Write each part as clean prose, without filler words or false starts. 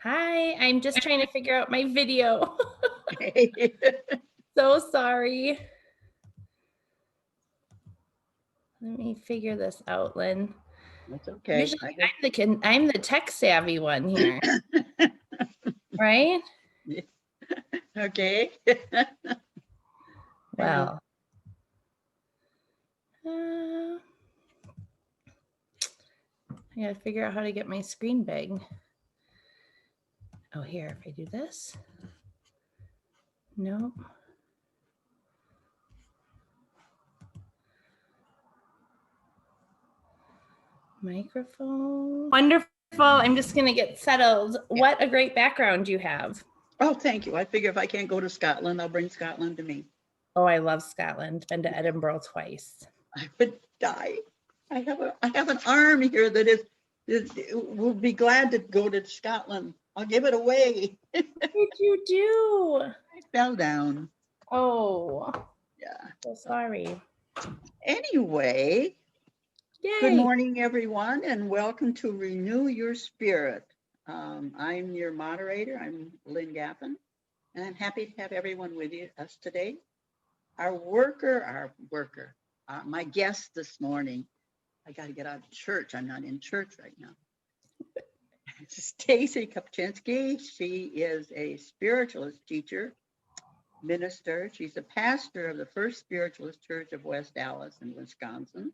Hi, I'm just trying to figure out my video. Okay. So sorry. Let me figure this out, Lynn. That's okay. Usually I'm the tech savvy one here, right? Okay. Well, I gotta figure out how to get my screen big. Oh, here, if I do this. No. Microphone. Wonderful. I'm just gonna get settled. Yeah. What a great background you have. Oh, thank you. I figure if I can't go to Scotland, I'll bring Scotland to me. Oh, I love Scotland. Been to Edinburgh twice. I would die. I have an arm here that will be glad to go to Scotland. I'll give it away. What did you do? I fell down. Oh. Yeah. So sorry. Anyway. Yay. Good morning, everyone, and welcome to Renew Your Spirit. I'm your moderator. I'm Lynn Gaffin, and I'm happy to have everyone with us today. My guest this morning, I got to get out of church. I'm not in church right now. Stacy Kopchinski. She is a spiritualist teacher, minister. She's a pastor of the First Spiritualist Church of West Dallas in Wisconsin.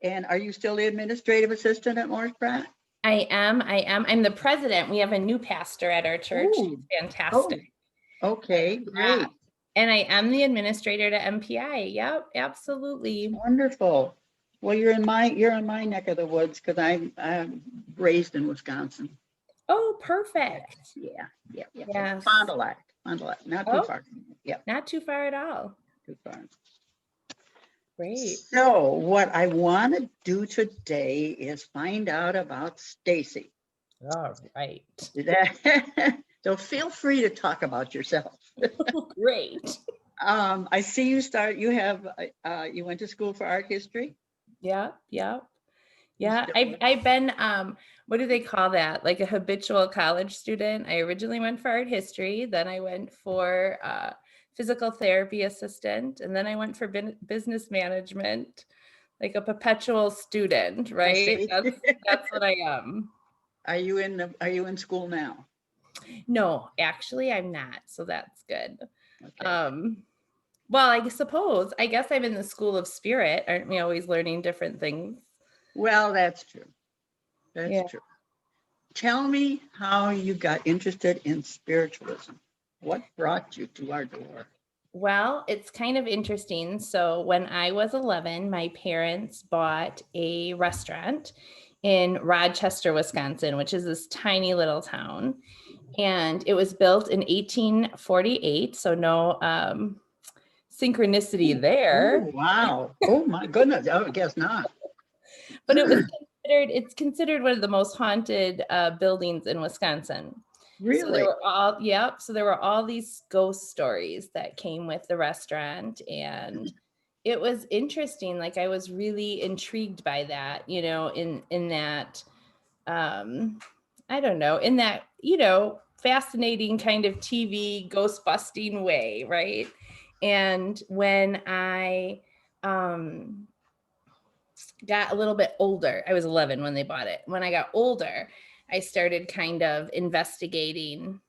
And are you still the administrative assistant at Morris Pratt? I am. I'm the president. We have a new pastor at our church. Ooh. He's fantastic. Oh, okay, great. And I am the administrator to MPI. Yep, absolutely. Wonderful. Well, you're in my neck of the woods because I'm raised in Wisconsin. Oh, perfect. Yeah. Yes. Fond du Lac, not too far. Yeah. Not too far at all. Too far. Great. So what I want to do today is find out about Stacy. All right. So feel free to talk about yourself. Great. I see you went to school for art history. Yeah. I've been, what do they call that? Like a habitual college student. I originally went for art history. Then I went for physical therapy assistant. And then I went for business management, like a perpetual student, right? That's what I am. Are you in school now? No, actually I'm not. So that's good. Okay. Well, I guess I'm in the school of spirit. Aren't we always learning different things? Well, that's true. That's true. Tell me how you got interested in spiritualism. What brought you to our door? Well, it's kind of interesting. So when I was 11, my parents bought a restaurant in Rochester, Wisconsin, which is this tiny little town. And it was built in 1848. So no synchronicity there. Oh, wow. Oh my goodness. I guess not. But it's considered one of the most haunted buildings in Wisconsin. Really? So there were all these ghost stories that came with the restaurant, and it was interesting. Like I was really intrigued by that, in that, I don't know, in that, fascinating kind of TV ghost busting way. Right. And when I, got a little bit older, I was 11 when they bought it. When I got older, I started kind of investigating,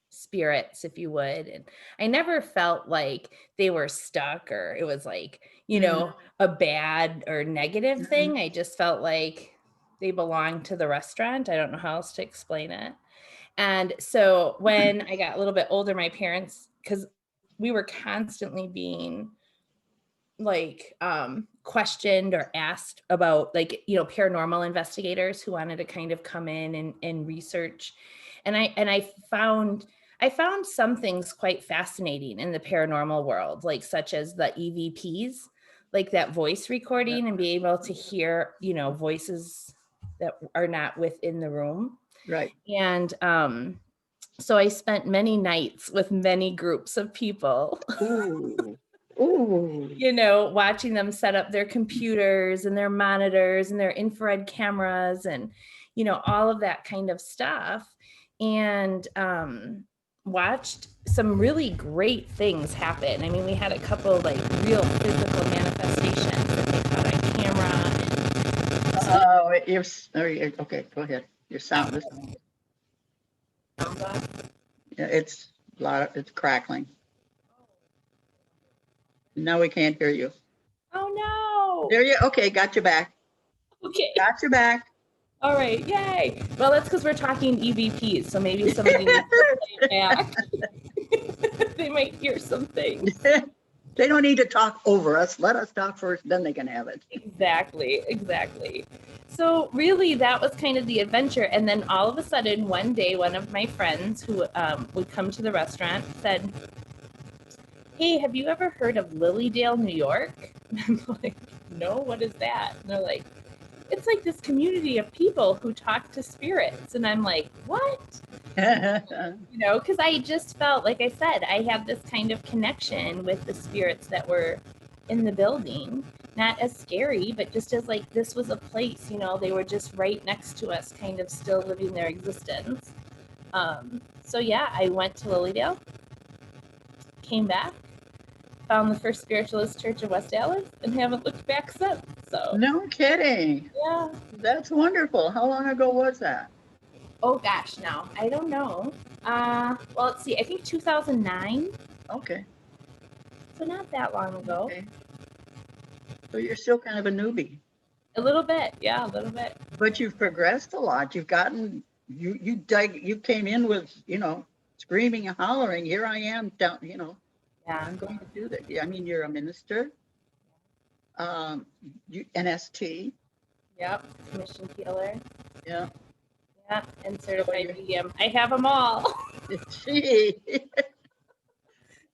spirits, if you would. And I never felt like they were stuck or it was like, a bad or negative thing. I just felt like they belonged to the restaurant. I don't know how else to explain it. And so when I got a little bit older, my parents, because we were constantly being like questioned or asked about paranormal investigators who wanted to kind of come in and research. And I found some things quite fascinating in the paranormal world, like such as the EVPs, like that voice recording and be able to hear, voices that are not within the room. Right. And so I spent many nights with many groups of people. Ooh. Watching them set up their computers and their monitors and their infrared cameras and, all of that kind of stuff. And watched some really great things happen. I mean, we had a couple like real physical manifestations that they caught on camera. Oh, okay, go ahead. Your sound is, yeah, it's it's crackling. No, we can't hear you. Oh There you, okay, got you back. no. Okay. Got you back. All right. Yay. Well, that's because we're talking EVPs, so maybe somebody needs to play it back. They might hear some things. They don't need to talk over us. Let us talk first, then they can have it. Exactly. So really, that was kind of the adventure. And then all of a sudden, one day, one of my friends who would come to the restaurant said, "Hey, have you ever heard of Lilydale, New York?" And I'm like, "No, what is that?" And they're like, "It's like this community of people who talk to spirits." And I'm like, "What?" Because I just felt, like I said, I have this kind of connection with the spirits that were in the building. Not as scary, but just as like this was a place, they were just right next to us, kind of still living their existence. So yeah, I went to Lilydale, came back, found the first spiritualist church of West Dallas, and haven't looked back since. So No kidding. yeah. That's wonderful. How long ago was that? Oh gosh, no, I don't know. Well, let's see. I think 2009. Okay. So not that long ago. Okay. So you're still kind of a newbie. A little bit, yeah, a little bit. But you've progressed a lot. You've gotten, you came in with, screaming and hollering. Here I am down, Yeah. I'm going to do that. I mean, you're a minister, NST. Yep. Commission healer. Yeah. Yeah. And certified medium. I have them all. Gee.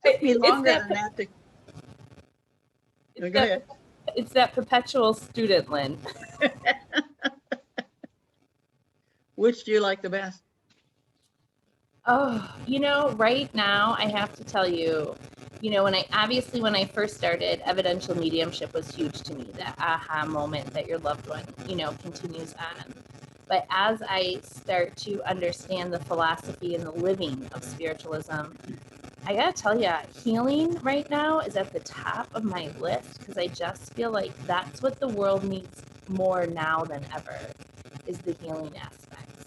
Took me longer than that to go ahead. It's that perpetual student, Lynn. Which do you like the best? Oh, right now I have to tell you, when I first started, evidential mediumship was huge to me. That aha moment that your loved one, continues on. But as I start to understand the philosophy and the living of spiritualism, I gotta tell you, healing right now is at the top of my list, because I just feel like that's what the world needs more now than ever, is the healing aspects.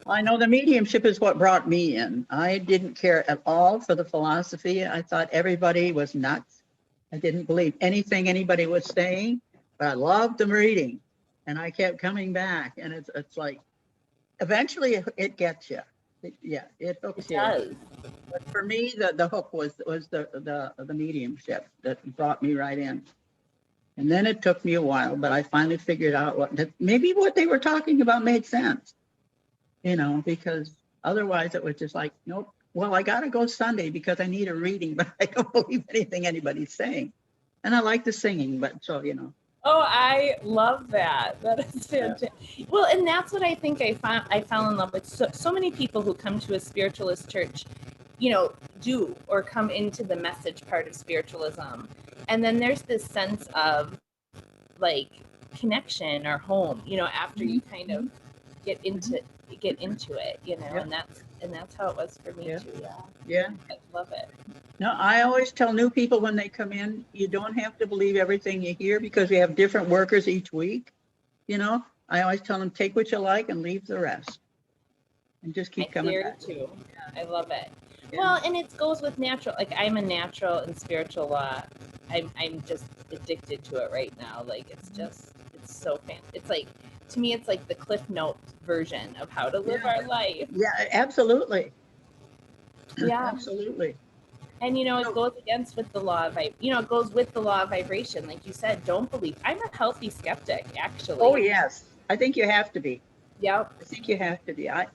I know the mediumship is what brought me in. I didn't care at all for the philosophy. I thought everybody was nuts. I didn't believe anything anybody was saying, but I loved the reading, and I kept coming back. And it's like, eventually it gets you. It hooks you. Does. But for me, the hook was the mediumship that brought me right in. And then it took me a while, but I finally figured out maybe what they were talking about made sense. Because otherwise it was just like, nope. Well, I got to go Sunday because I need a reading, but I don't believe anything anybody's saying. And I like the singing, but so. Oh, I love that. That is fantastic. Yeah. Well, and that's what I think I fell in love with. So many people who come to a spiritualist church, do or come into the message part of spiritualism. And then there's this sense of like connection or home, after you kind of get into it, Yeah. and that's how it was for me too. Yeah. I love it. No, I always tell new people when they come in, you don't have to believe everything you hear, because we have different workers each week. I always tell them, take what you like and leave the rest, and just keep coming back. Too. I love it. Yeah. Well, and it goes with natural. Like, I'm a natural and spiritual law. I'm just addicted to it right now. Like, it's so fantastic. It's like, to me, it's like the Cliff Note version of how to live our life. Yeah, absolutely. Yeah, absolutely. And it goes against with the law of it goes with the law of vibration, like you said. Don't believe. I'm a healthy skeptic, actually. Oh yes, I think you have to be. Yep. I think you have to be. I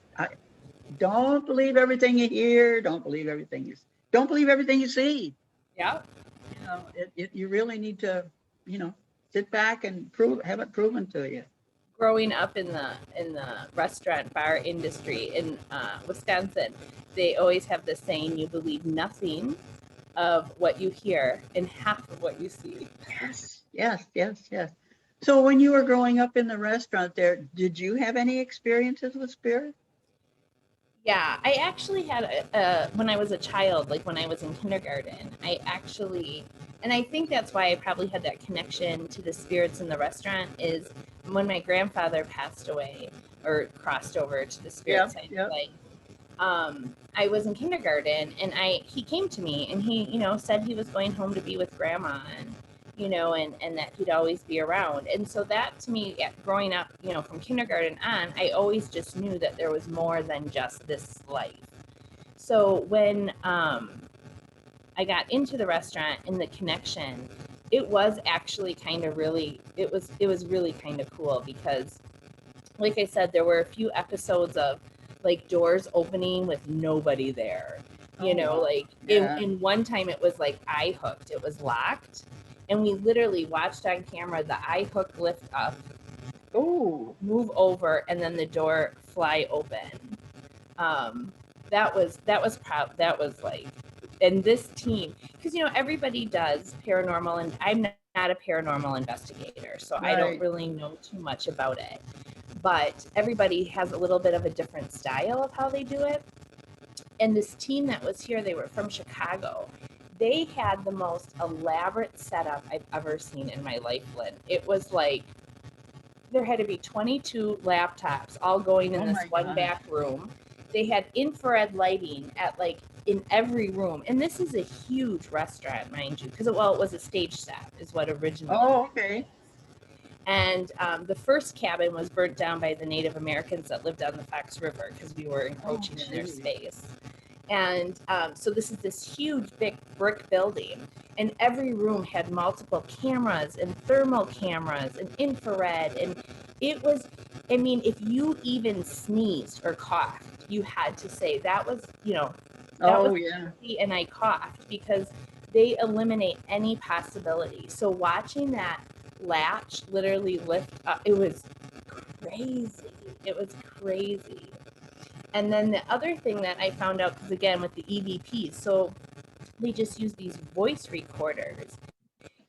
don't believe everything you hear. Don't believe everything you see. Yeah. You really need to, sit back and have it proven to you. Growing up in the restaurant bar industry in Wisconsin, they always have this saying: you believe nothing of what you hear and half of what you see. Yes. So when you were growing up in the restaurant there, did you have any experiences with spirit? Yeah, I actually had when I was a child, like when I was in kindergarten, I actually, and I think that's why I probably had that connection to the spirits in the restaurant is when my grandfather passed away or crossed over to the spirit Yep, side of yep. life. I was in kindergarten and he came to me and he, said he was going home to be with grandma and, and that he'd always be around. And so that to me, growing up, from kindergarten on, I always just knew that there was more than just this life. So when I got into the restaurant and the connection, it was actually kind of really, it was really kind of cool because like I said, there were a few episodes of like doors opening with nobody there. Oh, wow. Like Yeah. in one time it was like eye hooked, it was locked. And we literally watched on camera the eye hook lift up, Oh, move over, and then the door fly open. That was proud. That was like, and this team, because everybody does paranormal, and I'm not a paranormal investigator, so I don't right. really know too much about it. But everybody has a little bit of a different style of how they do it. And this team that was here, they were from Chicago. They had the most elaborate setup I've ever seen in my life, Lynn. It was like there had to be 22 laptops all going in Oh this my one gosh. back room. They had infrared lighting at like in every room. And this is a huge restaurant, mind you, because it was a stage set, is what originally. Oh, okay. And the first cabin was burnt down by the Native Americans that lived on the Fox River because we were Oh, encroaching in their gee. space. And so this is this huge, big brick building, and every room had multiple cameras and thermal cameras and infrared. And it was, I mean, if you even sneezed or coughed, you had to say that was, that was, Oh, yeah. and I coughed because they eliminate any possibility. So watching that latch literally lift up, it was crazy. It was crazy. And then the other thing that I found out, because again, with the EVPs, so they just use these voice recorders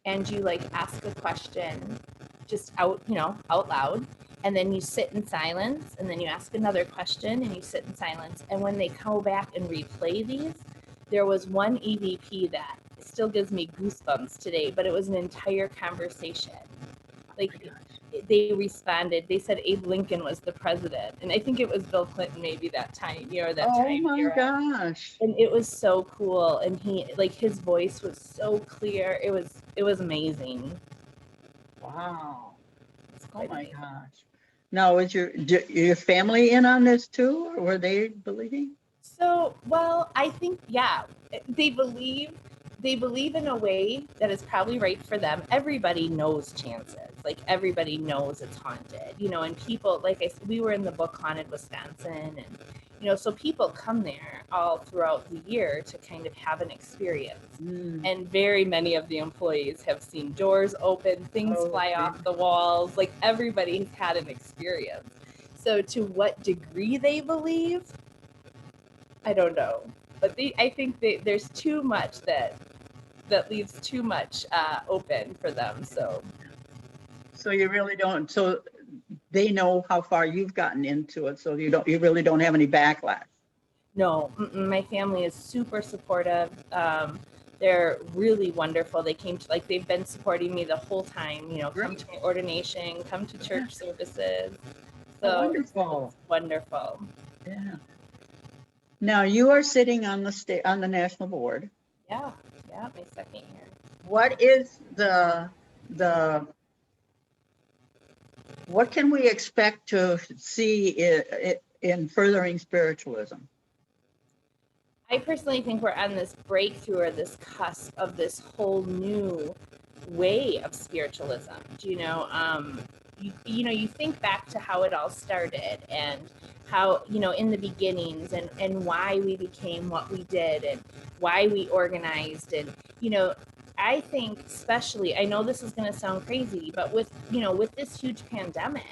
and you like ask a question just out loud. And then you sit in silence and then you ask another question and you sit in silence. And when they come back and replay these, there was one EVP that still gives me goosebumps today, but it was an entire conversation. Like they responded, they said Abe Lincoln was the president, and I think it was Bill Clinton maybe that time, that Oh time my era. gosh. And it was so cool, and he like his voice was so clear. It was amazing. Wow. It's Oh quite my amazing. gosh. Now, is your family in on this too, or were they believing? So, well, I think yeah, they believe they believe in a way that is probably right for them. Everybody knows chances. Like everybody knows it's haunted, and people like we were in the book Haunted Wisconsin, and so people come there all throughout the year to kind of have an experience. Mm. And very many of the employees have seen doors open, things Oh, fly gee. off the walls. Like everybody has had an experience. So to what degree they believe, I don't know, but I think there's too much that leaves too much open for them. So So you really don't. So they know how far you've gotten into it. So you really don't have any backlash. no, my family is super supportive. They're really wonderful. They came to they've been supporting me the whole time. Come Great. to my ordination, come to Yeah. church services. Oh, So it's wonderful. wonderful. Yeah. Now you are sitting on on the national board. Yeah, yeah, my second year. What is the what can we expect to see in furthering spiritualism? I personally think we're on this breakthrough or this cusp of this whole new way of spiritualism. You think back to how it all started and how, in the beginnings and why we became what we did and why we organized. And, I think especially, I know this is going to sound crazy, but with this huge pandemic,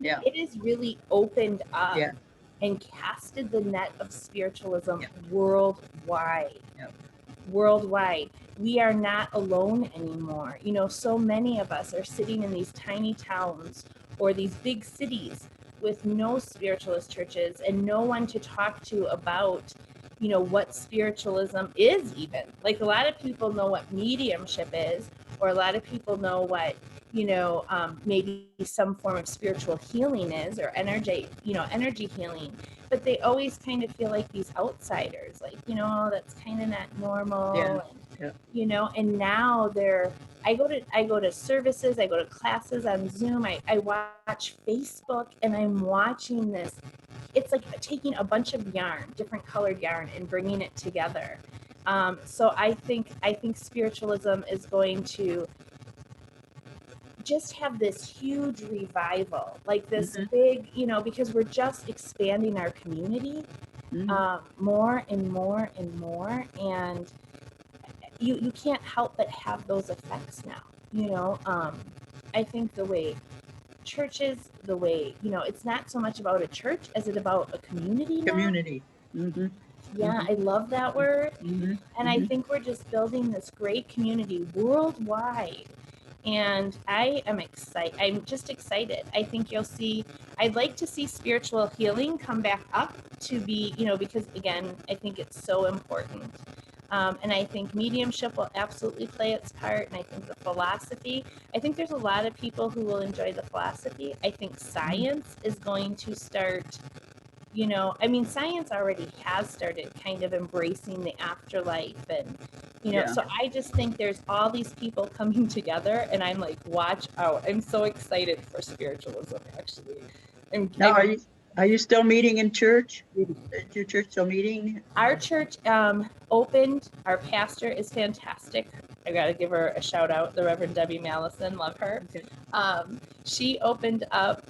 Yeah. it has really opened up Yeah. and casted the net of spiritualism Yeah. worldwide. Yeah. worldwide. We are not alone anymore. You know, so many of us are sitting in these tiny towns or these big cities with no spiritualist churches and no one to talk to about, you know, what spiritualism is even. Like a lot of people know what mediumship is, or a lot of people know what, you know, maybe some form of spiritual healing is, or energy, you know, energy healing. But they always kind of feel like these outsiders, like, you know, that's kind of not normal. Yeah. And, Yeah. you know, and now I go to services, I go to classes on Zoom, I watch Facebook, and I'm watching this. It's like taking a bunch of yarn, different colored yarn, and bringing it together. So I think spiritualism is going to just have this huge revival, like this Mm-hmm. big, you know, because we're just expanding our community Mm-hmm. more and more and more, and you can't help but have those effects now. You know, I think the way churches, the way, you know, it's not so much about a church as it about a community now. Community. Mm-hmm. Yeah, Mm-hmm. I love that word. Mm-hmm. And I Mm-hmm. think we're just building this great community worldwide. And I am excited. I'm just excited. I think you'll see, I'd like to see spiritual healing come back up to be, you know, because again, I think it's so important. And I think mediumship will absolutely play its part. And I think the philosophy, I think there's a lot of people who will enjoy the philosophy. I think science is going to start, you know, I mean, science already has started kind of embracing the afterlife, and, you know, Yeah. so I just think there's all these people coming together, and I'm like, watch out. I'm so excited for spiritualism, actually. Now, are you still meeting in church? Is your church still meeting? Our church opened. Our pastor is fantastic. I got to give her a shout out, the Reverend Debbie Mallison. Love her. Okay. She opened up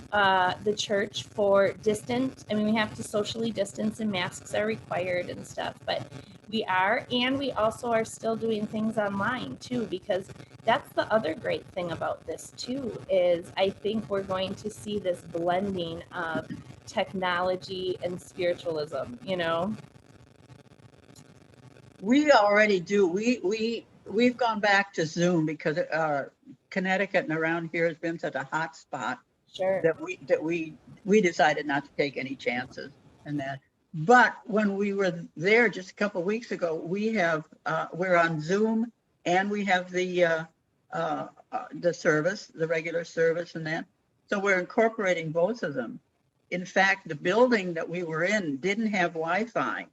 the church for distance. I mean, we have to socially distance and masks are required and stuff, but we are. And we also are still doing things online too, because that's the other great thing about this too, is I think we're going to see this blending of technology and spiritualism, you know? We already do. We've gone back to Zoom because Connecticut and around here has been such a hot spot Sure. that we decided not to take any chances and that. But when we were there just a couple of weeks ago, we're on Zoom, and we have the service, the regular service, and that. So we're incorporating both of them. In fact, the building that we were in didn't have Wi-Fi,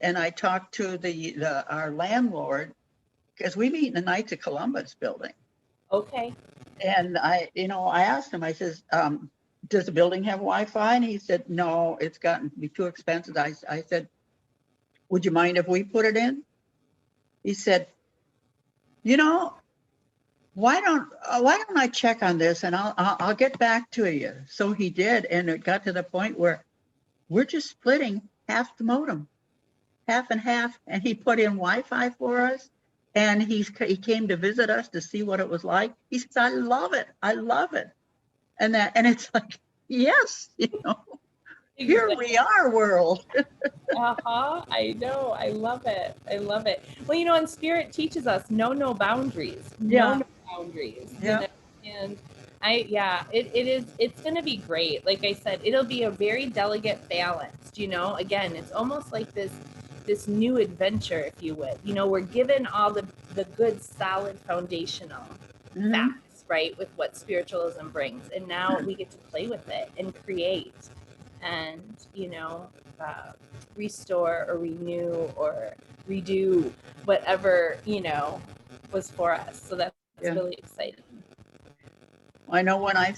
and I talked to our landlord, because we meet in the Knights of Columbus building. Okay. And I asked him, I says, does the building have Wi-Fi? And he said, no, it's gotten to be too expensive. I said, would you mind if we put it in? He said, you know, why don't I check on this, and I'll get back to you. So he did, and it got to the point where we're just splitting half the modem, half and half, and he put in Wi-Fi for us. And he came to visit us to see what it was like. He says, I love it. I love it. And it's like, yes, here Exactly. we are, world. Uh-huh. I know. I love it. I love it. Well, you know, and Spirit teaches us no boundaries. Yeah. No boundaries. You Yeah. know, and it's gonna be great. Like I said, it'll be a very delicate balance, you know. Again, it's almost like this new adventure, if you would. You know, we're given all the good solid foundational Mm-hmm. facts, right, with what spiritualism brings. And now we get to play with it and create and, you know, restore or renew or redo whatever, you know, was for us. So that's Yeah. really exciting. I know when I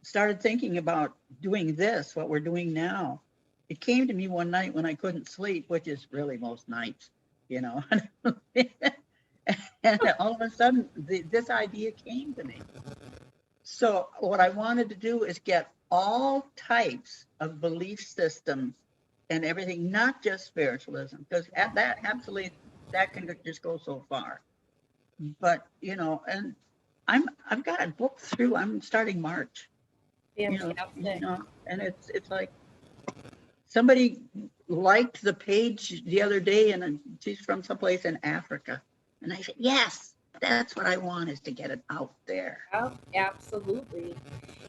started thinking about doing this, what we're doing now, it came to me one night when I couldn't sleep, which is really most nights, you know. And all of a sudden, this idea came to me. So what I wanted to do is get all types of belief systems and everything, not just spiritualism, because at that absolutely that can just go so far. But and I've got it booked through. I'm starting March. Fantastic. And it's like somebody liked the page the other day, and she's from someplace in Africa. And I said, yes, that's what I want, is to get it out there. Oh, absolutely.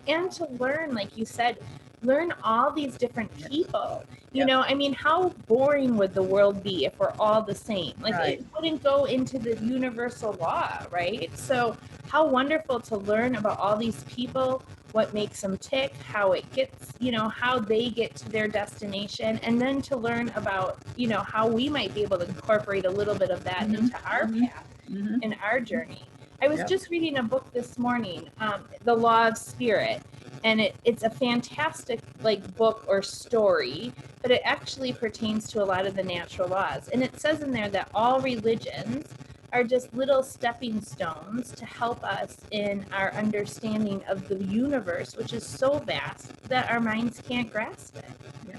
And to learn, like you said, learn all these different people. You Yep. know, I mean, how boring would the world be if we're all the same? Like, Right. it wouldn't go into the universal law, right? So, how wonderful to learn about all these people, what makes them tick, how it gets, you know, how they get to their destination, and then to learn about, you know, how we might be able to incorporate a little bit of that Mhm, into our mhm, path, mhm. in our journey. I was Yep. just reading a book this morning, The Law of Spirit, and it's a fantastic like book or story, but it actually pertains to a lot of the natural laws. And it says in there that all religions are just little stepping stones to help us in our understanding of the universe, which is so vast that our minds can't grasp it. Yeah.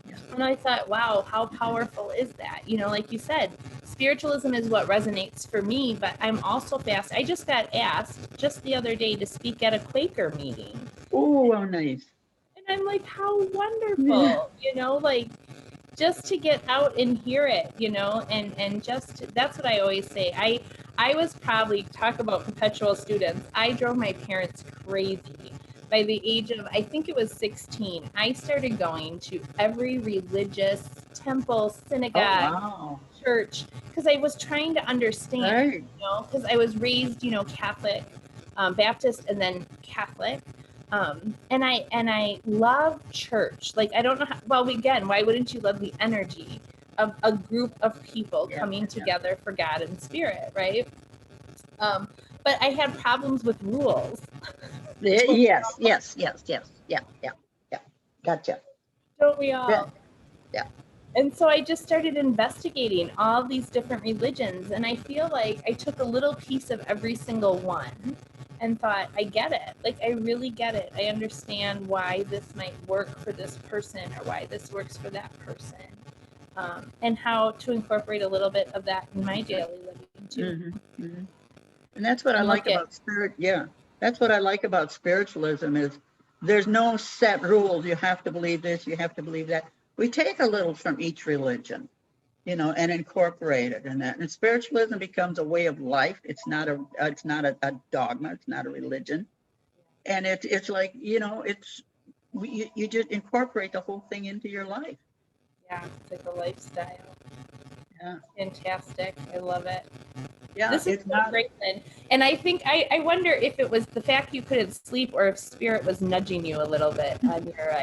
Yeah. And I thought, wow, how powerful is that? You know, like you said, spiritualism is what resonates for me, but I'm also fast. I just got asked just the other day to speak at a Quaker meeting. Oh, how nice. And I'm like, how Yeah. wonderful, you know, like just to get out and hear it, you know, and just that's what I always say. I was probably, talk about perpetual students. I drove my parents crazy. By the age of, I think it was 16, I started going to every religious temple, Oh, synagogue, wow. church, because I was trying to understand, Right. you know, because I was raised, you know, Catholic, Baptist, and then Catholic. And I love church. Like, I don't know how, well, again, why wouldn't you love the energy of a group of people Yeah. coming Yeah. together for God and spirit, right? But I had problems with rules. Yes. Yes. Yes. Yes. Yeah. Yeah. Yeah. Gotcha. Don't we Yeah. all? Yeah. And so I just started investigating all these different religions, and I feel like I took a little piece of every single one and thought, I get it. Like, I really get it. I understand why this might work for this person or why this works for that person, and how to incorporate a little bit of that in my daily living too. Mm-hmm. Mm-hmm. And that's what I And like look at, about spirit. Yeah. That's what I like about spiritualism is there's no set rules. You have to believe this. You have to believe that. We take a little from each religion, and incorporate it in that. And spiritualism becomes a way of life. It's not a dogma. It's not a religion. And it's like, you just incorporate the whole thing into your life. yeah, it's like a lifestyle. Yeah. Fantastic. I love it. Yeah. This is It's so not. great, Lynn. And I think I wonder if it was the fact you couldn't sleep or if spirit was nudging you a little bit on your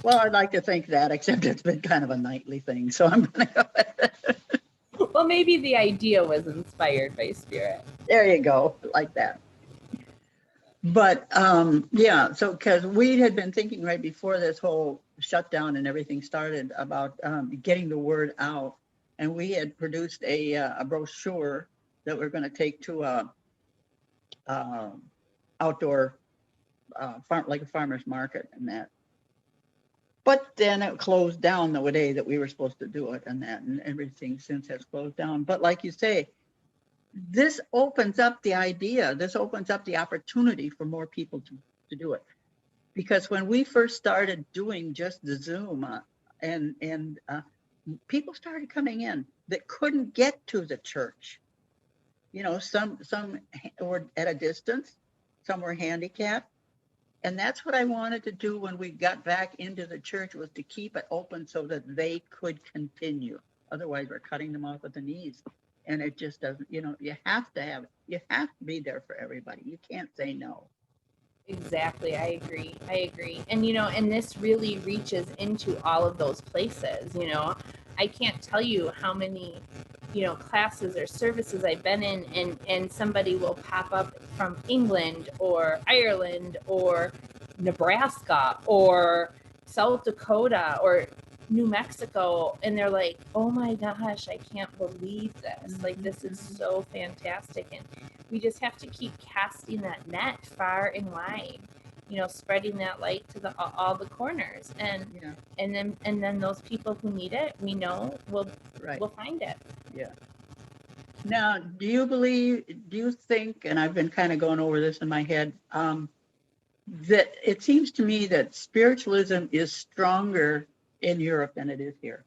Well, I'd like to think that, except it's been kind of a nightly thing. So I'm going to go. well, maybe the idea was inspired by spirit. There you go. Like that. But yeah, so because we had been thinking right before this whole shutdown and everything started about getting the word out, and we had produced a brochure that we're going to take to a outdoor farm, like a farmer's market and that. But then it closed down the day that we were supposed to do it, and everything since has closed down. But like you say, this opens up the idea, this opens up the opportunity for more people to do it. Because when we first started doing just the Zoom, and people started coming in that couldn't get to the church. Some were at a distance, some were handicapped, and that's what I wanted to do when we got back into the church, was to keep it open so that they could continue. Otherwise, we're cutting them off at the knees, and it just doesn't. You have to be there for everybody. You can't say no. Exactly. I agree. I agree. And, you know, and this really reaches into all of those places. You know, I can't tell you how many, you know, classes or services I've been in, and somebody will pop up from England or Ireland or Nebraska or South Dakota or New Mexico, and they're like, oh my gosh, I can't believe this. Like, this is so fantastic. And we just have to keep casting that net far and wide, you know, spreading that light to all the corners. And Yeah. and then those people who need it, we know Right. will find it. Yeah. Now, do you think, and I've been kind of going over this in my head, that it seems to me that spiritualism is stronger in Europe than it is here.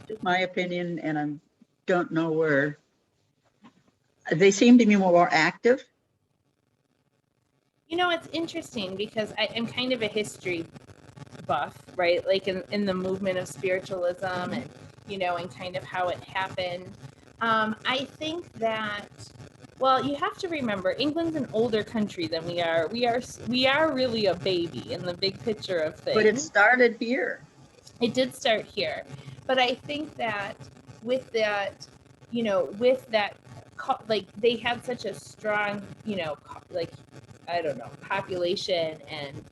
Just my opinion, and I don't know where they seem to be more active. You know, it's interesting because I'm kind of a history buff, right? Like in the movement of spiritualism and, you know, and kind of how it happened. I think that, well, you have to remember England's an older country than we are. We are really a baby in the big picture of things. But it started here. It did start here. But I think that with that, you know, with that, like they had such a strong, you know, like, I don't know, population, and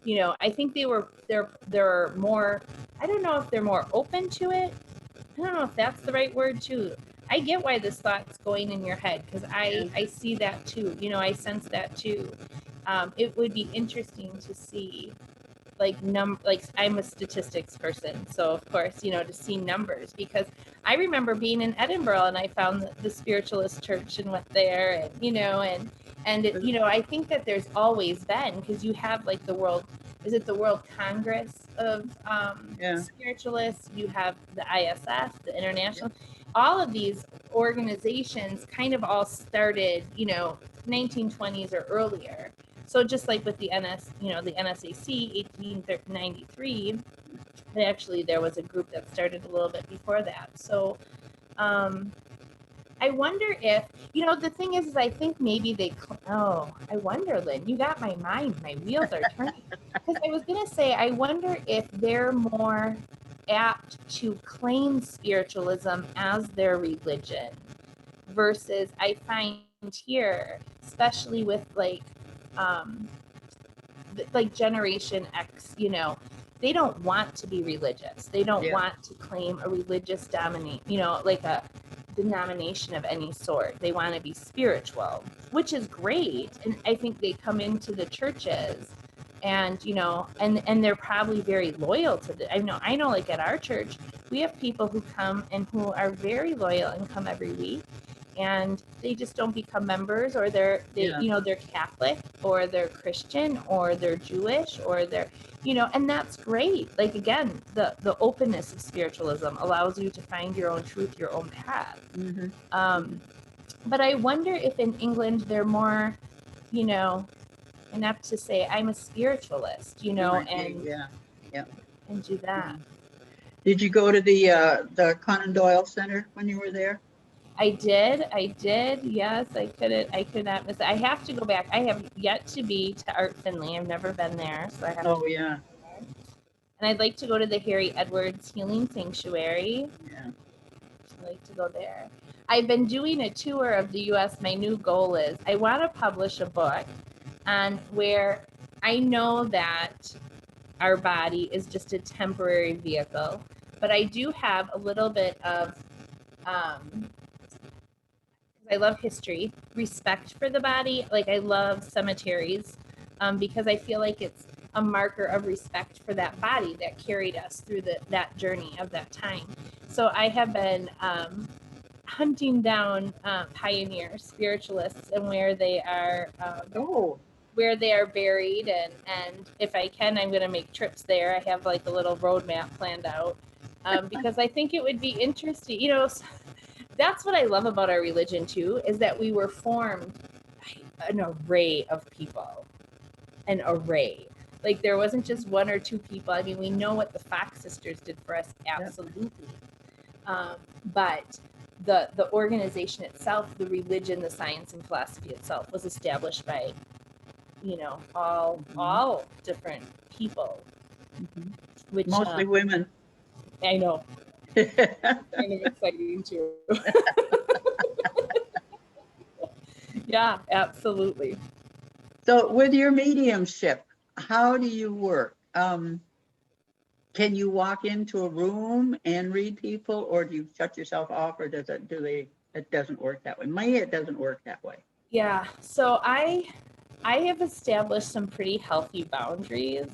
you know, I think they're more, I don't know if they're more open to it. I don't know if that's the right word too. I get why this thought's going in your head, because I see that too. You know, I sense that too. It would be interesting to see like I'm a statistics person, so of course, you know, to see numbers, because I remember being in Edinburgh and I found the spiritualist church and went there, and you know, and it, you know, I think that there's always been, because you have like the world, is it the World Congress of spiritualists, you have the ISF, the International, all of these organizations kind of all started, you know, 1920s or earlier. So just like with the you know, the NSAC, 1893, actually there was a group that started a little bit before that. So I wonder if, you know, the thing is I think maybe they, oh, I wonder, Lynn, you got my mind, my wheels are turning. Because I was going to say, I wonder if they're more apt to claim spiritualism as their religion versus I find here, especially with like Generation X, you know, they don't want to be religious. They don't want to claim a religious you know, like a denomination of any sort. They want to be spiritual, which is great. And I think they come into the churches and, you know, and they're probably very loyal to the, I know like at our church, we have people who come and who are very loyal and come every week, and they just don't become members, or you know, they're Catholic or they're Christian or they're Jewish or they're, you know, and that's great. Like, again, the openness of spiritualism allows you to find your own truth, your own path. But I wonder if in England they're more, you know, enough to say I'm a spiritualist, you know, and and do that. Did you go to the Conan Doyle Center when you were there? I did. Yes, I could not miss it. I have to go back. I have yet to be to Art Finley. I've never been there, so I have to. Yeah. And I'd like to go to the Harry Edwards Healing Sanctuary. Yeah. I'd like to go there. I've been doing a tour of the U.S. My new goal is I want to publish a book on where I know that our body is just a temporary vehicle, but I do have a little bit of I love history, respect for the body. Like, I love cemeteries because I feel like it's a marker of respect for that body that carried us through that journey of that time. So I have been hunting down pioneer spiritualists and where they are buried, and if I can, I'm going to make trips there. I have like a little roadmap planned out because I think it would be interesting, you know. That's what I love about our religion too, is that we were formed by an array of people, an array. Like, there wasn't just one or two people. I mean, we know what the Fox sisters did for us, absolutely. But the organization itself, the religion, the science and philosophy itself was established by, you know, all different people, which mostly women. I know. Kind of exciting too. Yeah, absolutely. So with your mediumship, how do you work? Can you walk into a room and read people, or do you shut yourself off, or it doesn't work that way? It doesn't work that way. Yeah, so I have established some pretty healthy boundaries,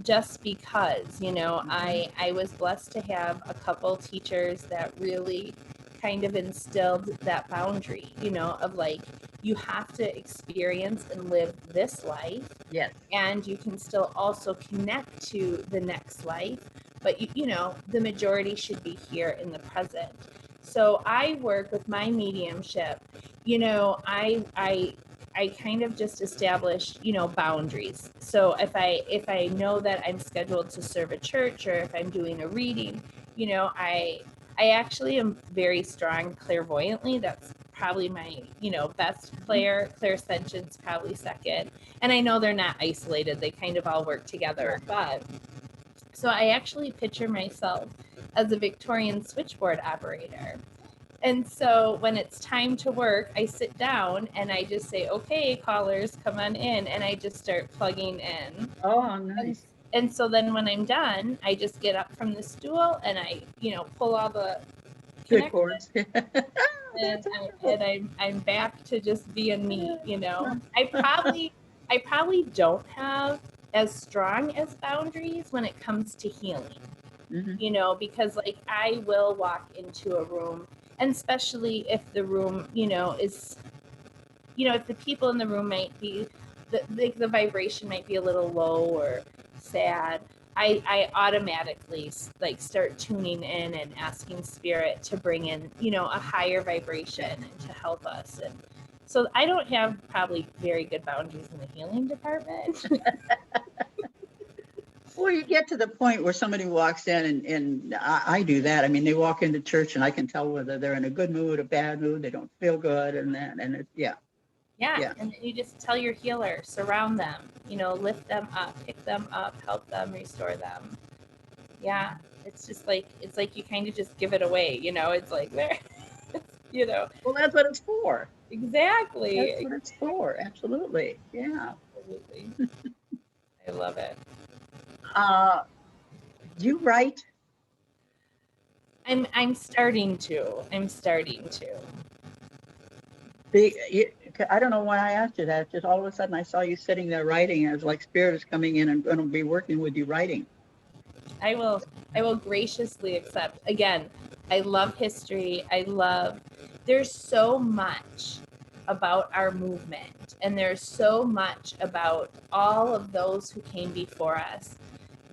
just because, you know, I was blessed to have a couple teachers that really kind of instilled that boundary, you know, of like, you have to experience and live this life, Yes. and you can still also connect to the next life, but you know, the majority should be here in the present. So I work with my mediumship, you know, I kind of just established, you know, boundaries. So if I know that I'm scheduled to serve a church, or if I'm doing a reading, you know, I actually am very strong clairvoyantly. That's probably my, you know, best clairsentience probably second. And I know they're not isolated. They kind of all work together. But so I actually picture myself as a Victorian switchboard operator. And so when it's time to work, I sit down and I just say, okay, callers, come on in. And I just start plugging in. Oh, And, nice. and so then when I'm done, I just get up from the stool and I, you know, pull all the connections, Switchboards. and, That's and I'm back to just being me, you know. I probably don't have as strong as boundaries when it comes to healing, Mhm. you know, because like I will walk into a room, and especially if the room, you know, is, you know, if the people in the room might be, the vibration might be a little low or sad, I automatically like start tuning in and asking spirit to bring in, you know, a higher vibration and to help us. And so I don't have probably very good boundaries in the healing department. Well, you get to the point where somebody walks in, and I do that. I mean, they walk into church, and I can tell whether they're in a good mood, a bad mood, they don't feel good, and then, and it's, yeah, Yeah, yeah. and then you just tell your healer, surround them, you know, lift them up, pick them up, help them, restore them. Yeah, it's just like, it's like you kind of just give it away, you know. It's like there, you know. Well, that's what it's for. That's Exactly. what it's for. Absolutely. Yeah. Absolutely. I love it. Uh, do you write? I'm starting to. I'm starting to. I don't know why I asked you that. Just all of a sudden, I saw you sitting there writing. And it was like spirit is coming in and going to be working with you writing. I will graciously accept. Again, I love history. There's so much about our movement, and there's so much about all of those who came before us,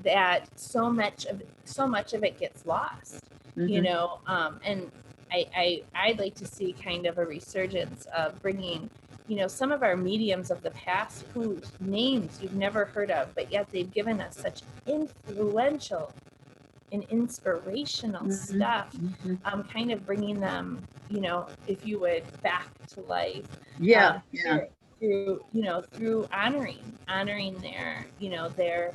that so much of it gets lost, you Mm-hmm. know. And I'd like to see kind of a resurgence of bringing, you know, some of our mediums of the past whose names you've never heard of, but yet they've given us such influential and inspirational Mm-hmm. stuff, Mm-hmm. kind of bringing them, you know, if you would, back to life, Yeah. Yeah. through, you know, through honoring their, you know, their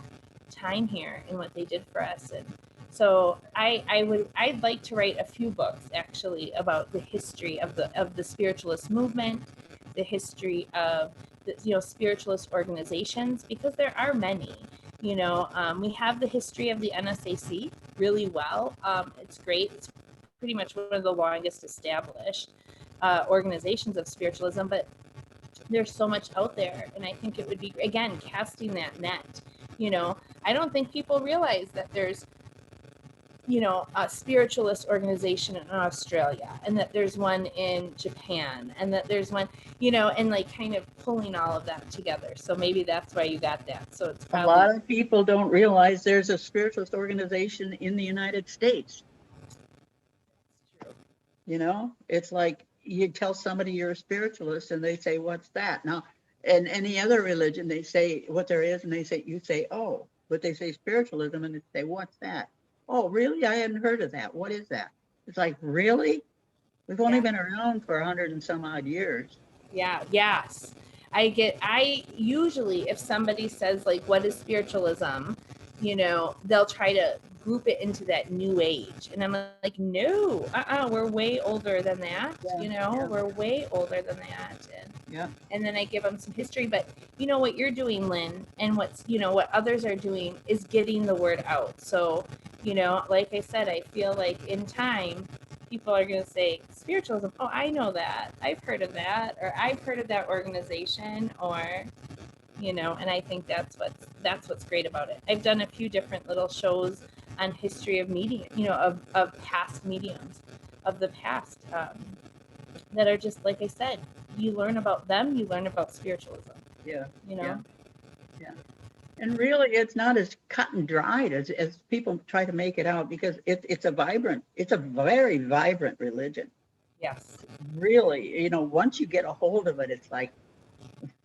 time here and what they did for us. And so I'd like to write a few books actually about the history of the spiritualist movement, the history of the, you know, spiritualist organizations, because there are many. You know, we have the history of the NSAC really well. It's great. It's pretty much one of the longest established organizations of spiritualism, but there's so much out there. And I think it would be, again, casting that net. You know, I don't think people realize that there's, you know, a spiritualist organization in Australia, and that there's one in Japan, and that there's one, you know, and like kind of pulling all of that together. So maybe that's why you got that. So it's A probably lot of people don't realize there's a spiritualist organization in the United States. true. You know, it's like you tell somebody you're a spiritualist and they say, "What's that?" Now, in any other religion, they say what there is, and you say, "Oh," but they say spiritualism, and they say, "What's that?" "Oh, really? I hadn't heard of that. What is that?" It's like, really? We've only Yeah. been around for 100 and some odd years. Yeah. Yes. I usually, if somebody says like, what is spiritualism, you know, they'll try to group it into that new age. And I'm like, no, we're way older than that. Yeah, You know, yeah, we're way older than that. yeah. And then I give them some history. But you know what you're doing, Lynn, and what's, you know, what others are doing is getting the word out. So, you know, like I said, I feel like in time, people are going to say spiritualism. Oh, I know that. I've heard of that, or I've heard of that organization, or, you know. And I think that's what's great about it. I've done a few different little shows on history of media, you know, of past mediums of the past, that are just like I said, you learn about them, you learn about spiritualism, Yeah. you know? Yeah. Yeah. And really, it's not as cut and dried as people try to make it out, because it's a very vibrant religion. Yes. Really, once you get a hold of it, it's like,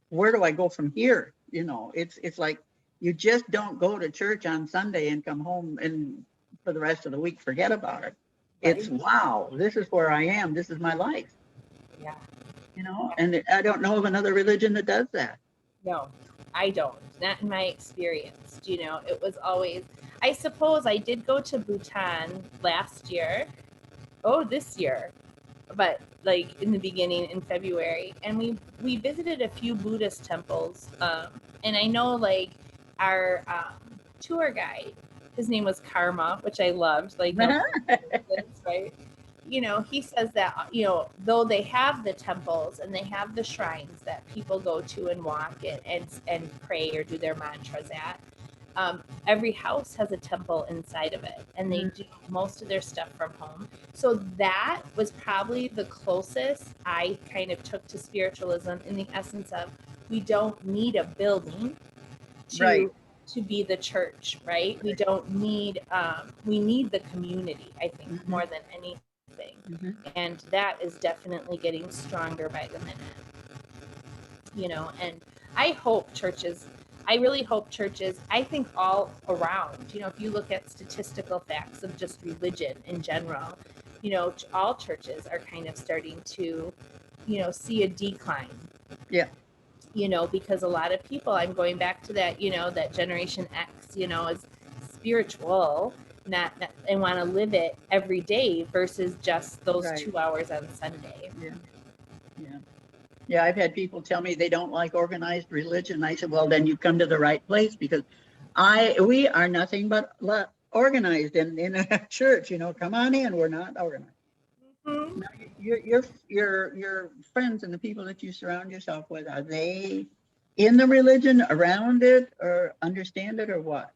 where do I go from here? It's like you just don't go to church on Sunday and come home and for the rest of the week forget about it. It's, Right. wow, this is where I am. This is my life. Yeah. And I don't know of another religion that does that. No, I don't. Not in my experience. It was always, I suppose I did go to Bhutan last year. Oh, this year. But like in the beginning in February, and we visited a few Buddhist temples. And I know like our tour guide, his name was Karma, which I loved. Like no coincidence, right? He says that though they have the temples and they have the shrines that people go to and walk and pray or do their mantras at. Every house has a temple inside of it, and they do most of their stuff from home. So that was probably the closest I kind of took to spiritualism, in the essence of we don't need a building Right. to be the church, right? We don't need we need the community, I think, more than anything. And that is definitely getting stronger by the minute. And I hope churches, I really hope churches, I think all around, if you look at statistical facts of just religion in general, all churches are kind of starting to, see a decline. Yeah. Because a lot of people, I'm going back to that, that Generation X, is spiritual, not and want to live it every day versus just those Right. 2 hours on Sunday. Yeah. Yeah. Yeah, I've had people tell me they don't like organized religion. I said, well, then you come to the right place, because we are nothing but organized in a church. Come on in. We're not organized. Mm-hmm. Now, your friends and the people that you surround yourself with, are they in the religion, around it, or understand it, or what?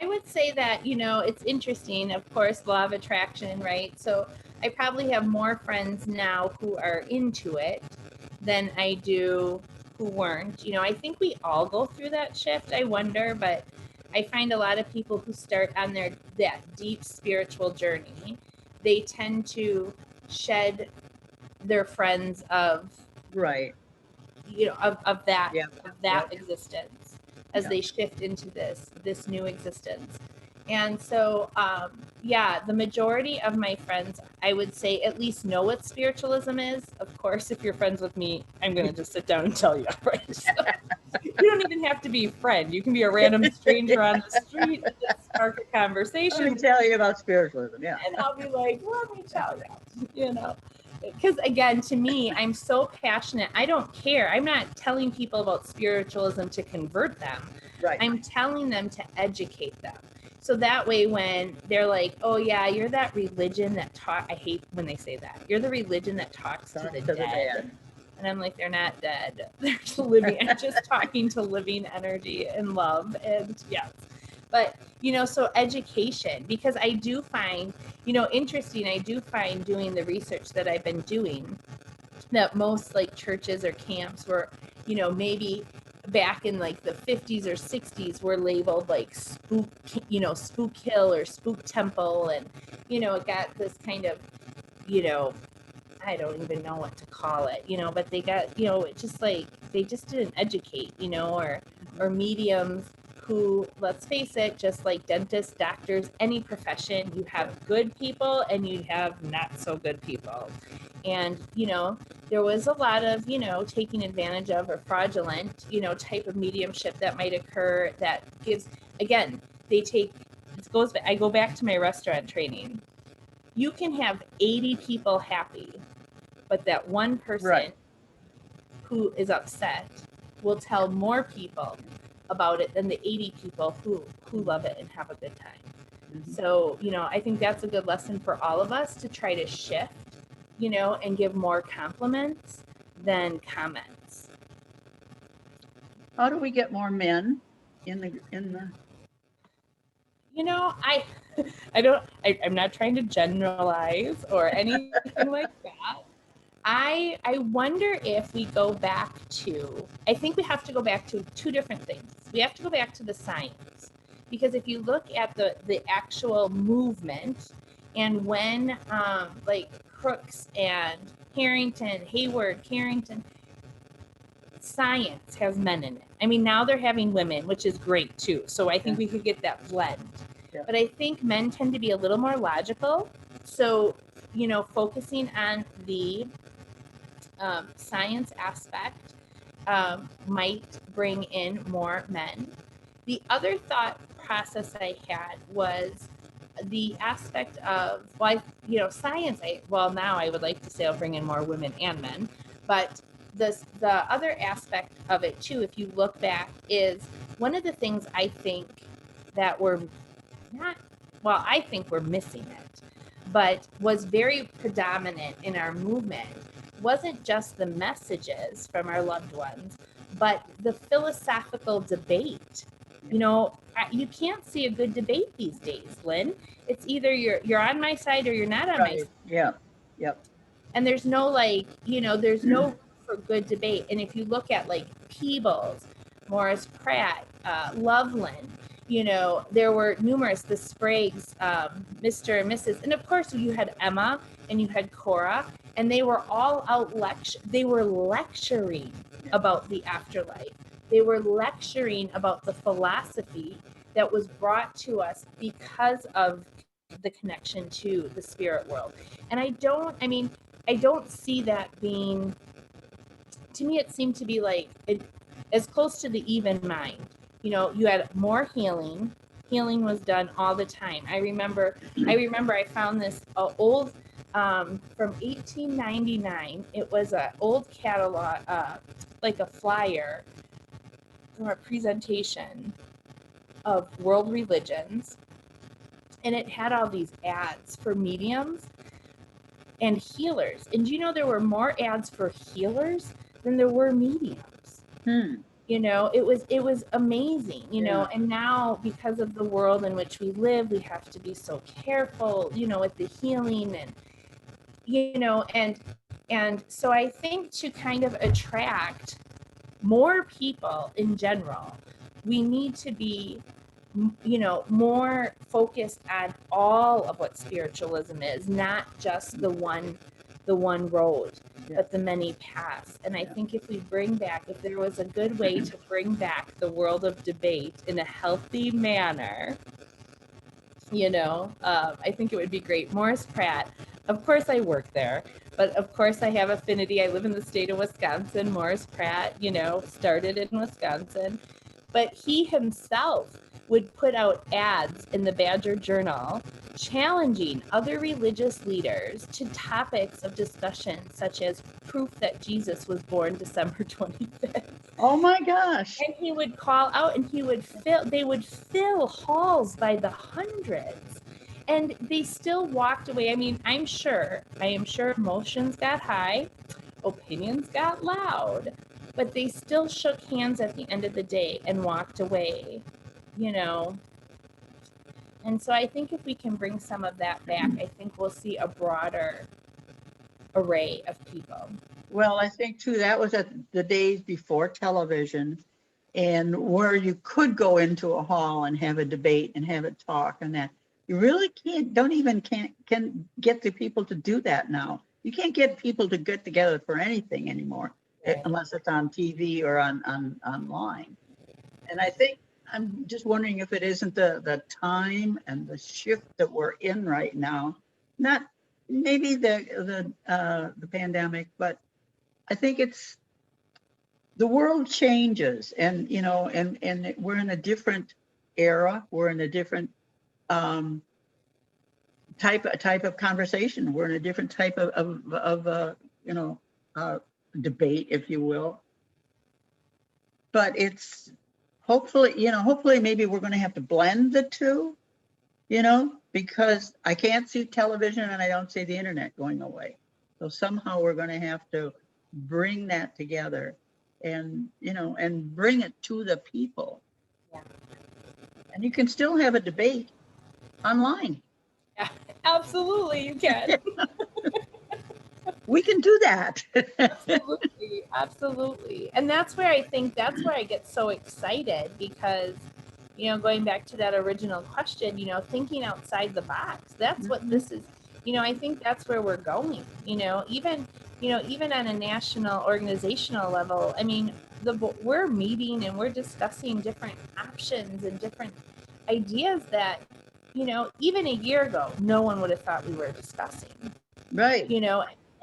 I would say that, it's interesting, of course, law of attraction, right? So I probably have more friends now who are into it than I do who weren't. I think we all go through that shift, I wonder, but I find a lot of people who start on that deep spiritual journey, they tend to shed their friends of Right. of that Yeah. of existence as Yeah. they shift into this new existence. And so yeah, the majority of my friends, I would say, at least know what spiritualism is. Of course, if you're friends with me, I'm going to just sit down and tell you, right? So, you don't even have to be a friend. You can be a random stranger on the street and just spark a conversation. Let me tell you about spiritualism. Yeah. And I'll be like, let me tell you, because again, to me, I'm so passionate. I don't care. I'm not telling people about spiritualism to convert them. Right. I'm telling them to educate them. So that way, when they're like, oh yeah, you're that religion that I hate when they say that. You're the religion that talks to the dead. And I'm like, they're not dead. They're just living. I'm just talking to living energy and love. And yes. But, so education, because I do find, interesting, I do find doing the research that I've been doing that most like churches or camps were, maybe back in like the 50s or 60s were labeled like spook hill or spook temple. And, it got this kind of, I don't even know what to call it, but they got, just like, they just didn't educate, or mediums who, let's face it, just like dentists, doctors, any profession, you have good people and you have not so good people. And, there was a lot of, taking advantage of or fraudulent, type of mediumship that might occur that gives, again, I go back to my restaurant training. You can have 80 people happy, but that one person who is upset will tell more people about it than the 80 people who love it and have a good time. So, I think that's a good lesson for all of us to try to shift, and give more compliments than comments. How do we get more men in the I'm not trying to generalize or anything like that. I wonder if we go back to, I think we have to go back to two different things. We have to go back to the science, because if you look at the actual movement, and when like Crooks and Harrington, Hayward, Carrington, science has men in it. I mean, now they're having women, which is great too. So I think we could get that blend. Yeah. But I think men tend to be a little more logical. So, you know, focusing on the science aspect might bring in more men. The other thought process I had was the aspect of, well, you know, science. Now I would like to say I'll bring in more women and men, but the other aspect of it too, if you look back, is one of the things I think that we're not, well, I think we're missing it, but was very predominant in our movement wasn't just the messages from our loved ones, but the philosophical debate. You know, you can't see a good debate these days, Lynn. It's either you're on my side or you're not on my side. Yeah. Yep. And there's no, like, you know, there's no for good debate. And if you look at like Peebles, Morris Pratt, Loveland, you know, there were numerous, the Spriggs, Mr. and Mrs. And of course you had Emma and you had Cora, and they were all out they were lecturing about the afterlife. They were lecturing about the philosophy that was brought to us because of the connection to the spirit world. And I don't see that being, to me, it seemed to be like as close to the even mind. You know, you had more healing. Healing was done all the time. I remember I found this old, from 1899. It was an old catalog, like a flyer from a presentation of world religions. And it had all these ads for mediums and healers. And do you know there were more ads for healers than there were mediums? You know, it was amazing, you know. And now, because of the world in which we live, we have to be so careful, you know, with the healing, and you know, and so I think to kind of attract more people in general, we need to be, you know, more focused on all of what spiritualism is, not just the one road, but the many paths. And I think if we bring back, if there was a good way to bring back the world of debate in a healthy manner, you know, I think it would be great. Morris Pratt, of course I work there, but of course I have affinity. I live in the state of Wisconsin. Morris Pratt, you know, started in Wisconsin, but he himself would put out ads in the Badger Journal challenging other religious leaders to topics of discussion, such as proof that Jesus was born December 25th. Oh my gosh. And he would call out, and they would fill halls by the hundreds. And they still walked away. I mean, I am sure emotions got high, opinions got loud, but they still shook hands at the end of the day and walked away, you know. And so I think if we can bring some of that back, I think we'll see a broader array of people. Well, I think too, that was at the days before television, and where you could go into a hall and have a debate and have a talk, and that you really can't get the people to do that now. You can't get people to get together for anything anymore, unless it's on TV or on online. And I think, I'm just wondering if it isn't the time and the shift that we're in right now, not maybe the pandemic, but I think it's the world changes, and you know, and we're in a different era. We're in a different type of conversation. We're in a different type of you know, debate, if you will. But it's hopefully, you know, hopefully maybe we're going to have to blend the two, you know, because I can't see television and I don't see the internet going away. So somehow we're going to have to bring that together, and, you know, and bring it to the people. Yeah. And you can still have a debate online. Yeah, absolutely, you can. We can do that. Absolutely, absolutely. And that's where I get so excited because, going back to that original question, thinking outside the box, that's what this is. I think that's where we're going, even on a national organizational level. I mean, we're meeting and we're discussing different options and different ideas that, even a year ago, no one would have thought we were discussing. Right.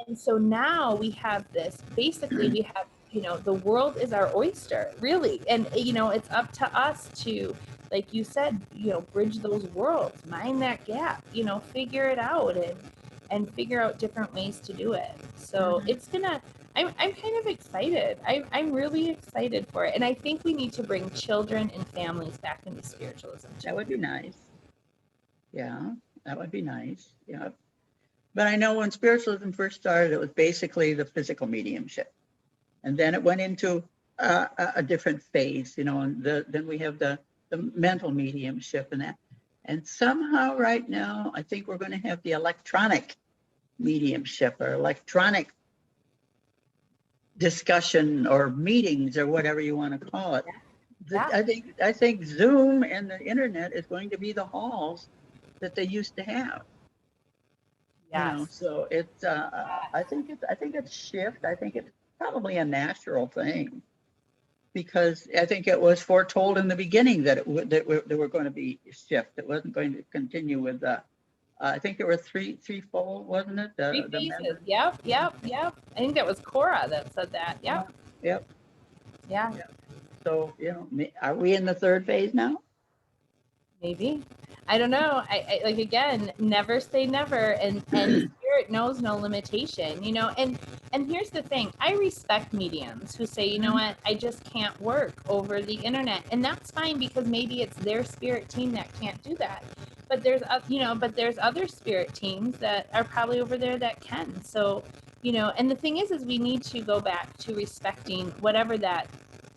And so now we have this, basically we have, the world is our oyster, really. And, it's up to us to, like you said, bridge those worlds, mind that gap, figure it out and figure out different ways to do it. So I'm kind of excited. I'm really excited for it. And I think we need to bring children and families back into spiritualism too. That would be nice. Yeah, that would be nice. Yeah. But I know when spiritualism first started, it was basically the physical mediumship. And then it went into a different phase, and then we have the mental mediumship and that. And somehow right now, I think we're going to have the electronic mediumship or electronic discussion or meetings or whatever you want to call it. Yeah. I think Zoom and the internet is going to be the halls that they used to have. Yes. So it's I think it's shift. I think it's probably a natural thing because I think it was foretold in the beginning that there were going to be shift. It wasn't going to continue with I think there were threefold, wasn't it? Three phases. Yep. I think that was Cora that said that. Yep. Yep. Yeah. So are we in the third phase now? Maybe. I don't know. I like, again, never say never, and spirit knows no limitation, and here's the thing. I respect mediums who say, you know what, I just can't work over the internet, and that's fine because maybe it's their spirit team that can't do that. But there's other spirit teams that are probably over there that can. So, and the thing is we need to go back to respecting whatever that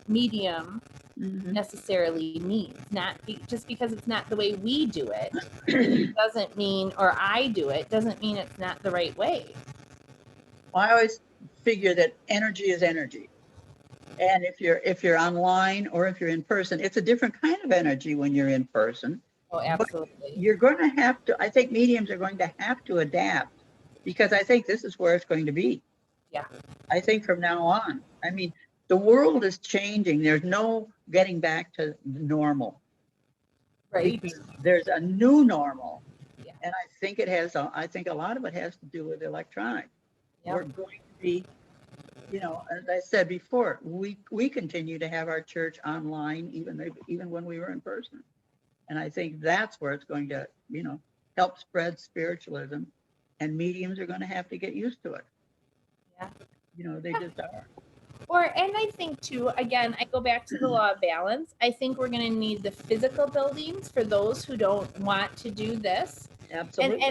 medium necessarily means. Not just because it's not the way we do it doesn't mean, or I do it doesn't mean it's not the right way. Well, I always figure that energy is energy, and if you're online or if you're in person, it's a different kind of energy when you're in person. Oh, absolutely. But you're going to have to. I think mediums are going to have to adapt because I think this is where it's going to be. Yeah. I think from now on. I mean, the world is changing. There's no getting back to normal. Right. Because there's a new normal. Yeah. And I think I think a lot of it has to do with electronics. Yep. We're going to be, as I said before, we continue to have our church online, even when we were in person. And I think that's where it's going to, help spread spiritualism, and mediums are going to have to get used to it. Yeah. They just are. And I think too, again, I go back to the law of balance. I think we're going to need the physical buildings for those who don't want to do this. Absolutely.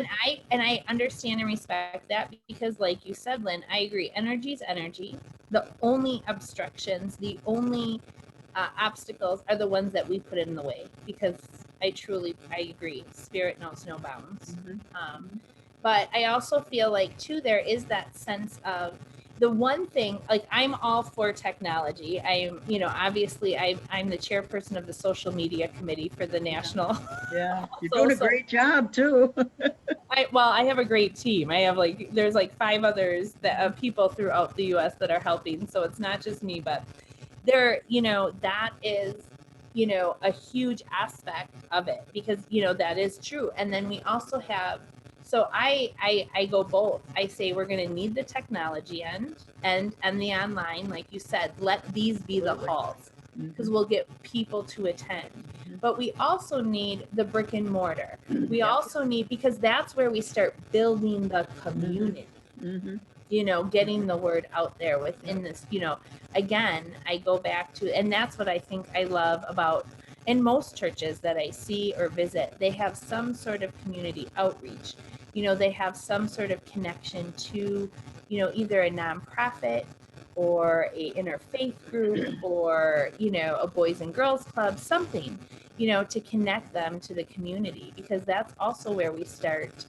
And I understand and respect that because, like you said, Lynn, I agree. Energy is energy. The only obstructions, the only obstacles are the ones that we put in the way, because I agree. Spirit knows no bounds. But I also feel like too, there is that sense of the one thing, like, I'm all for technology. I am, obviously I'm the chairperson of the social media committee for the national. Yeah, you're doing a great job too. I have a great team. I have there's 5 others that people throughout the US that are helping. So it's not just me, but there, that is, a huge aspect of it because, that is true. And then we also have, so I go both. I say we're going to need the technology and the online, like you said, let these be the halls because we'll get people to attend. But we also need the brick and mortar. We also need, because that's where we start building the community, getting the word out there within this, again, I go back to, and that's what I think I love about, in most churches that I see or visit, they have some sort of community outreach. They have some sort of connection to, either a nonprofit or a interfaith group or, a boys and girls club, something, to connect them to the community, because that's also where we start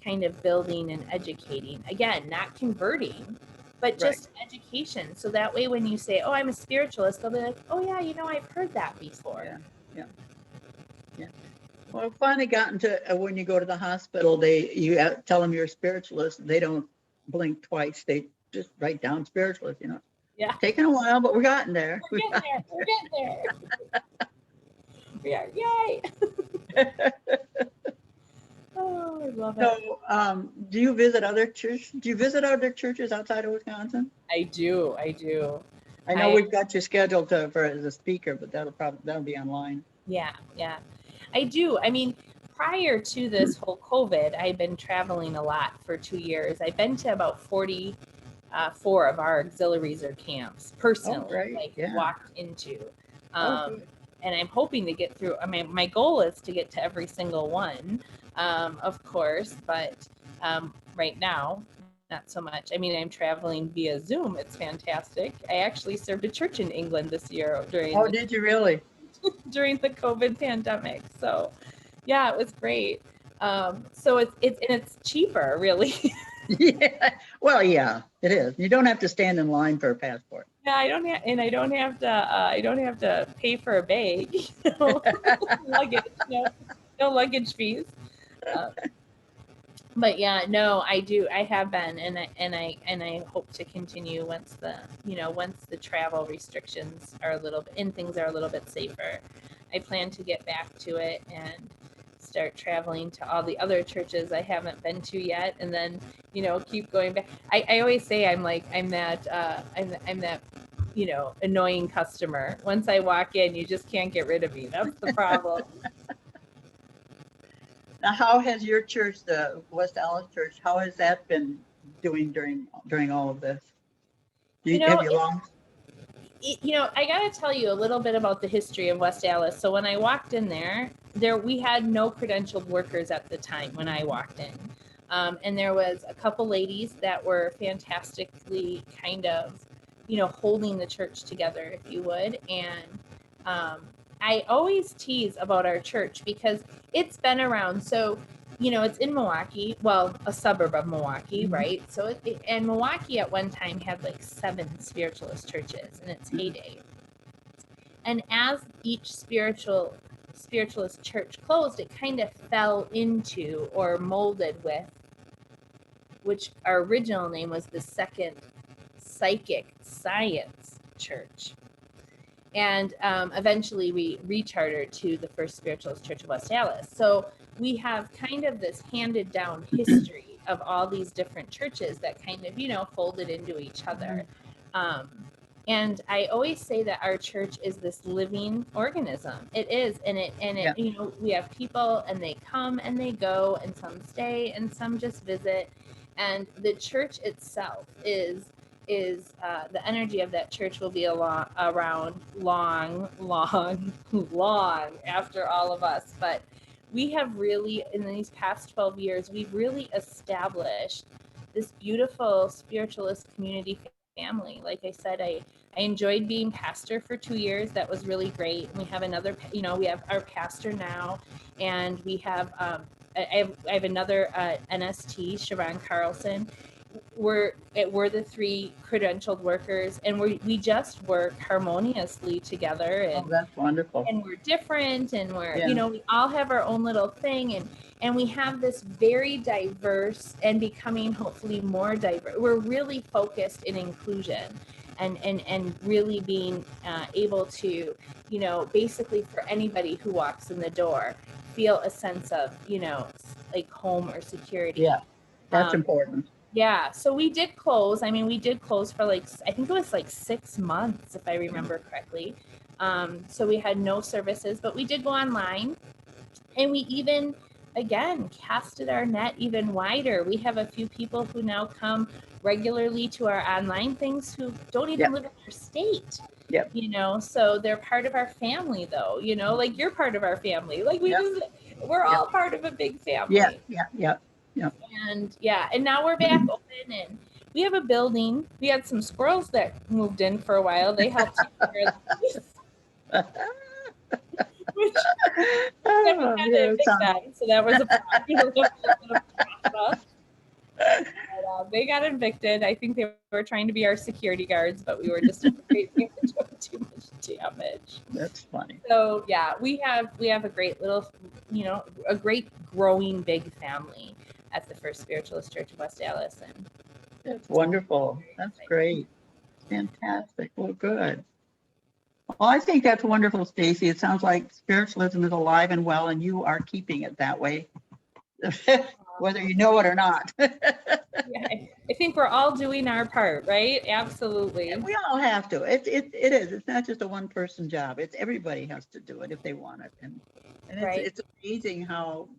kind of building and educating. Again, not converting, but just education. So that way, when you say, "Oh, I'm a spiritualist," they'll be like, "Oh yeah, I've heard that before." Yeah. Well, I've finally gotten to when you go to the hospital, you tell them you're a spiritualist. They don't blink twice. They just write down spiritualist. Yeah, Taking a while, but we're getting there. we're getting there. We're getting there. We are. Yay! Oh, I love it. So, do you visit other churches? Do you visit other churches outside of Wisconsin? I do. I know we've got you scheduled for as a speaker, but that'll be online. Yeah, I do. I mean, prior to this whole COVID, I've been traveling a lot for 2 years. I've been to about 44 of our auxiliaries or camps personally, walked into. And I'm hoping to get through. I mean, my goal is to get to every single one, of course, but right now, not so much. I mean, I'm traveling via Zoom. It's fantastic. I actually served a church in England this year during did you really? during the COVID pandemic. So yeah, it was great. So it's cheaper, really. Yeah. Well, yeah, it is. You don't have to stand in line for a passport. Yeah, I don't have to pay for a bag. Luggage, no luggage fees. But yeah, no, I do. I have been, and I hope to continue once the travel restrictions are and things are a little bit safer. I plan to get back to it and start traveling to all the other churches I haven't been to yet, and then keep going back. I always say I'm that annoying customer. Once I walk in, you just can't get rid of me. That's the problem. Now, how has your church, the West Allis Church, how has that been doing during all of this? Have you long? I got to tell you a little bit about the history of West Allis. So when I walked in there we had no credentialed workers at the time when I walked in. And there was a couple ladies that were fantastically kind of, holding the church together, if you would. And I always tease about our church because it's been around. So, it's in Milwaukee, well, a suburb of Milwaukee, right? So, and Milwaukee at one time had like 7 spiritualist churches in its heyday. And as each spiritualist church closed, it kind of fell into or molded with, which our original name was the Second Psychic Science Church. And eventually we rechartered to the First Spiritualist Church of West Allis. So we have kind of this handed down history of all these different churches that kind of, folded into each other. And I always say that our church is this living organism. It is. And we have people and they come and they go and some stay and some just visit. And the church itself is the energy of that church will be around long after all of us. But we have really, in these past 12 years, we've really established this beautiful spiritualist community family. Like I said, I enjoyed being pastor for 2 years. That was really great. We have another, we have our pastor now, and we have, I have another NST, Sharon Carlson. We're the 3 credentialed workers, and we just work harmoniously together. And that's wonderful. And we're different, and we're we all have our own little thing, and we have this very diverse and becoming hopefully more diverse. We're really focused in inclusion, and really being able to basically for anybody who walks in the door feel a sense of like home or security. Yeah, that's important. Yeah, so we did close. I mean, we did close for I think it was 6 months, if I remember correctly. So we had no services, but we did go online, and we even, again, casted our net even wider. We have a few people who now come regularly to our online things who don't even live in our state. Yep. So they're part of our family, though. Like you're part of our family. Like we're all part of a big family. Yeah. And now we're back open, and we have a building. We had some squirrels that moved in for a while. They helped take care of the place. then we had to evict them, so that was a little bit of drama. But, they got evicted. I think they were trying to be our security guards, but we were just afraid they were doing too much damage. That's funny. So yeah, we have a great little, a great growing big family at the First Spiritualist Church of West Dallas, and That's wonderful. That's great. Fantastic. Well, good. Well, I think that's wonderful, Stacy. It sounds like spiritualism is alive and well, and you are keeping it that way, whether you know it or not. Yeah, I think we're all doing our part, right? Absolutely. We all have to. It is. It's not just a one-person job. It's everybody has to do it if they want it, and Right. it's amazing how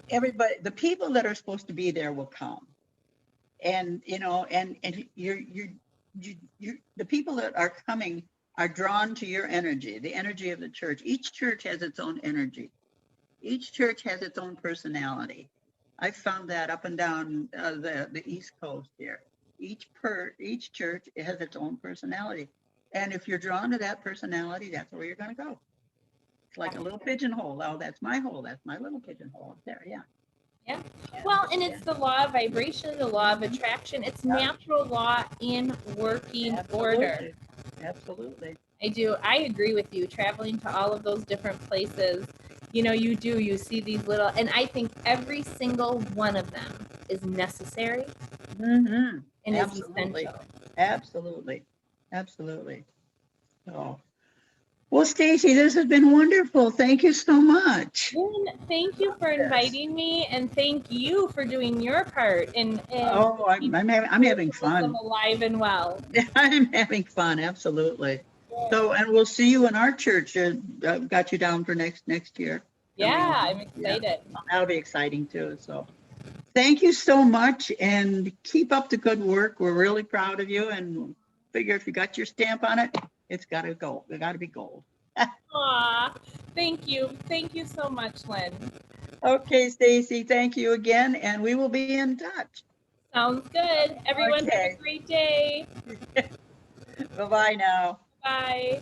everybody, the people that are supposed to be there will come, and the people that are coming are drawn to your energy, the energy of the church. Each church has its own energy. Each church has its own personality. I've found that up and down the East Coast here. Each church has its own personality. And if you're drawn to that personality, that's where you're going to go. It's like a little pigeonhole. Oh, that's my hole. That's my little pigeonhole up there. Yeah. Yeah. Well, and it's the law of vibration, the law of attraction. It's natural law in working order. Absolutely. I agree with you. Traveling to all of those different places, you see these little, and I think every single one of them is necessary and Absolutely. is essential. Absolutely. So, well, Stacy, this has been wonderful. Thank you so much. Lynn, thank you for inviting me, and thank you for doing your part. And I'm having fun. Alive and well. I'm having fun. Absolutely. So, and we'll see you in our church. Got you down for next year. Yeah, I'm excited. Yeah. That'll be exciting too. So, thank you so much, and keep up the good work. We're really proud of you, and figure if you got your stamp on it, it's got to go. It got to be gold. Aw, thank you. Thank you so much, Lynn. Okay, Stacy, thank you again, and we will be in touch. Sounds good. Everyone have a great day. Bye-bye now. Bye.